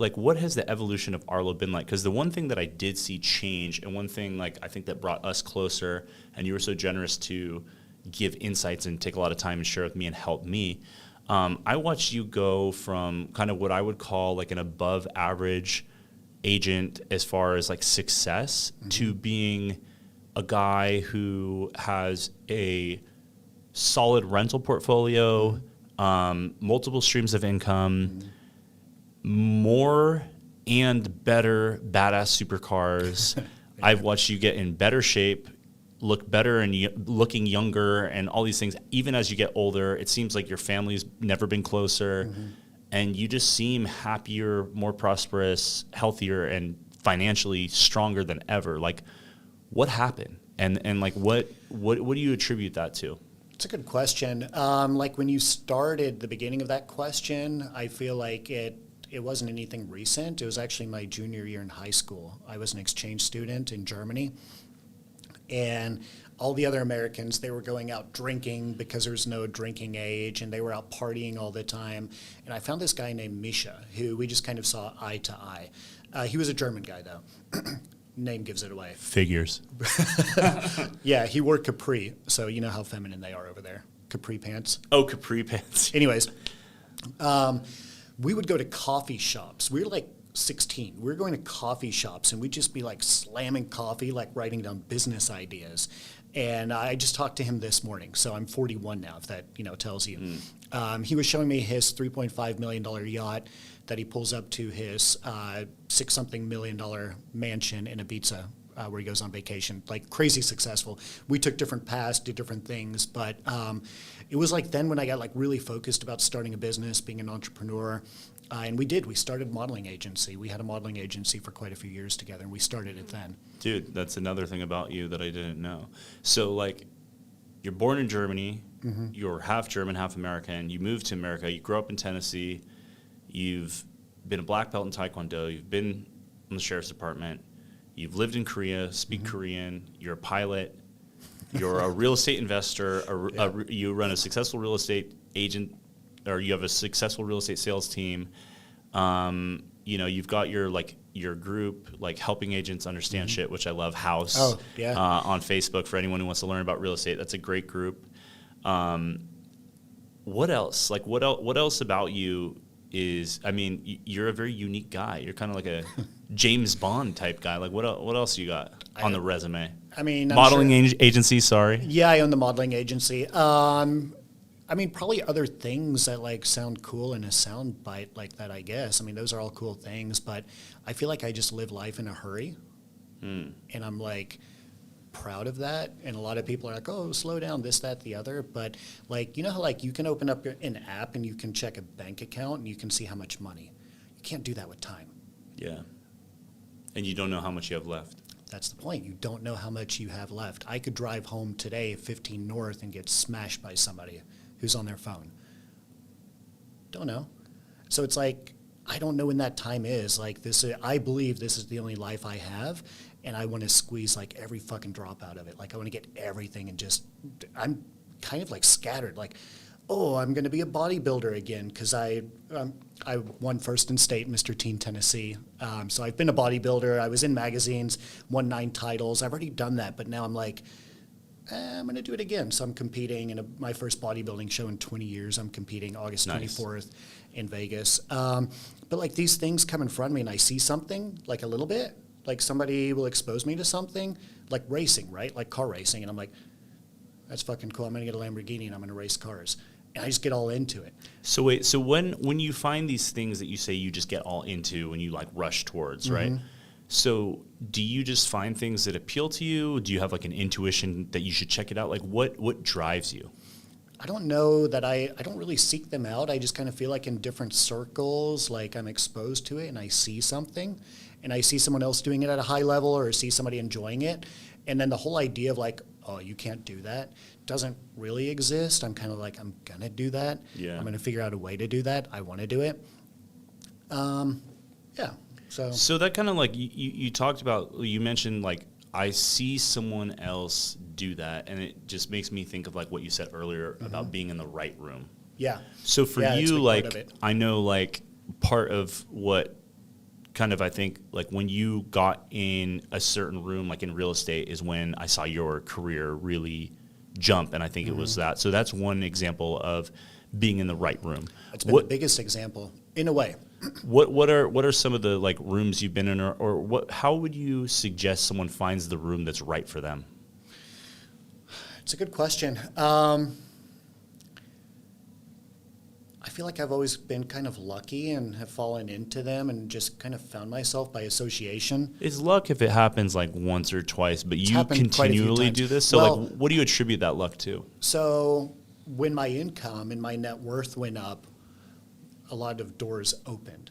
like, what has the evolution of Arlo been like? Because the one thing that I did see change, and one thing, like, I think that brought us closer, and you were so generous to give insights and take a lot of time and share with me and help me. I watched you go from kind of what I would call like an above average agent as far as like success to being a guy who has a solid rental portfolio, multiple streams of income, more and better badass supercars. I've watched you get in better shape, look better and looking younger and all these things. Even as you get older, it seems like your family's never been closer and you just seem happier, more prosperous, healthier, and financially stronger than ever. Like, what happened? And like, what do you attribute that to? It's a good question. Like when you started the beginning of that question, I feel like it wasn't anything recent. It was actually my junior year in high school. I was an exchange student in Germany. And all the other Americans, they were going out drinking because there was no drinking age, and they were out partying all the time. And I found this guy named Misha, who we just kind of saw eye to eye. He was a German guy, though. Name gives it away. Figures. Yeah, he wore capri, so you know how feminine they are over there. Capri pants. Oh, capri pants. Anyways, we would go to coffee shops. We were like 16. We were going to coffee shops, and we'd just be like slamming coffee, like writing down business ideas. And I just talked to him this morning, so I'm 41 now, if that tells you. He was showing me his $3.5 million yacht that he pulls up to his $6-something million mansion in Ibiza, where he goes on vacation, like crazy successful. We took different paths, did different things, but it was like then when I got like really focused about starting a business, being an entrepreneur. And we started a modeling agency. We had a modeling agency for quite a few years together, and we started it then. Dude, that's another thing about you that I didn't know. So, like, you're born in Germany. You're half German, half American. You moved to America. You grew up in Tennessee. You've been a black belt in Taekwondo. You've been in the sheriff's department. You've lived in Korea, speak Korean. You're a pilot. You're a real estate investor. You run a successful real estate agent, or you have a successful real estate sales team. You've got your group, like helping agents understand shit, which I love. House on Facebook for anyone who wants to learn about real estate. That's a great group. What else? Like what else about you is? I mean, you're a very unique guy. You're kind of like a James Bond type guy. Like what else you got on the resume? I mean, modeling agency. Sorry. Yeah, I own the modeling agency. I mean, probably other things that like sound cool in a sound bite like that, I guess. I mean, those are all cool things, but I feel like I just live life in a hurry. And I'm like proud of that. And a lot of people are like, oh, slow down, this, that, the other. But like, you know how like you can open up an app and you can check a bank account and you can see how much money. You can't do that with time. Yeah. And you don't know how much you have left. That's the point. You don't know how much you have left. I could drive home today 15 North and get smashed by somebody who's on their phone. Don't know. So it's like, I don't know when that time is. Like this, I believe this is the only life I have, and I want to squeeze like every fucking drop out of it. Like I want to get everything and just, I'm kind of like scattered. Like, oh, I'm going to be a bodybuilder again because I won first in state, Mr. Teen Tennessee. So I've been a bodybuilder. I was in magazines, won 9 titles. I've already done that, but now I'm like, I'm going to do it again. So I'm competing in my first bodybuilding show in 20 years. I'm competing August 24th in Vegas. But like these things come in front of me and I see something like a little bit, like somebody will expose me to something like racing, right? Like car racing. And I'm like, that's fucking cool. I'm going to get a Lamborghini and I'm going to race cars. And I just get all into it. So wait, so when you find these things that you say you just get all into and you like rush towards, right? So do you just find things that appeal to you? Do you have like an intuition that you should check it out? Like what drives you? I don't know that I don't really seek them out. I just kind of feel like in different circles, like I'm exposed to it and I see something and I see someone else doing it at a high level or see somebody enjoying it. And then the whole idea of like, oh, you can't do that doesn't really exist. I'm kind of like, I'm going to do that. Yeah. I'm going to figure out a way to do that. I want to do it. Yeah. So that kind of like you talked about, you mentioned like I see someone else do that, and it just makes me think of like what you said earlier about being in the right room. Yeah. So for you, like I know like part of what kind of, I think, like when you got in a certain room, like in real estate, is when I saw your career really jump. And I think it was that. So that's one example of being in the right room. It's been the biggest example, in a way. What are some of the like rooms you've been in, or how would you suggest someone finds the room that's right for them? It's a good question. I feel like I've always been kind of lucky and have fallen into them and just kind of found myself by association. Is luck if it happens like once or twice, but you happened quite a few continually times. do this? So Well, like, what do you attribute that luck to? So when my income and my net worth went up, a lot of doors opened.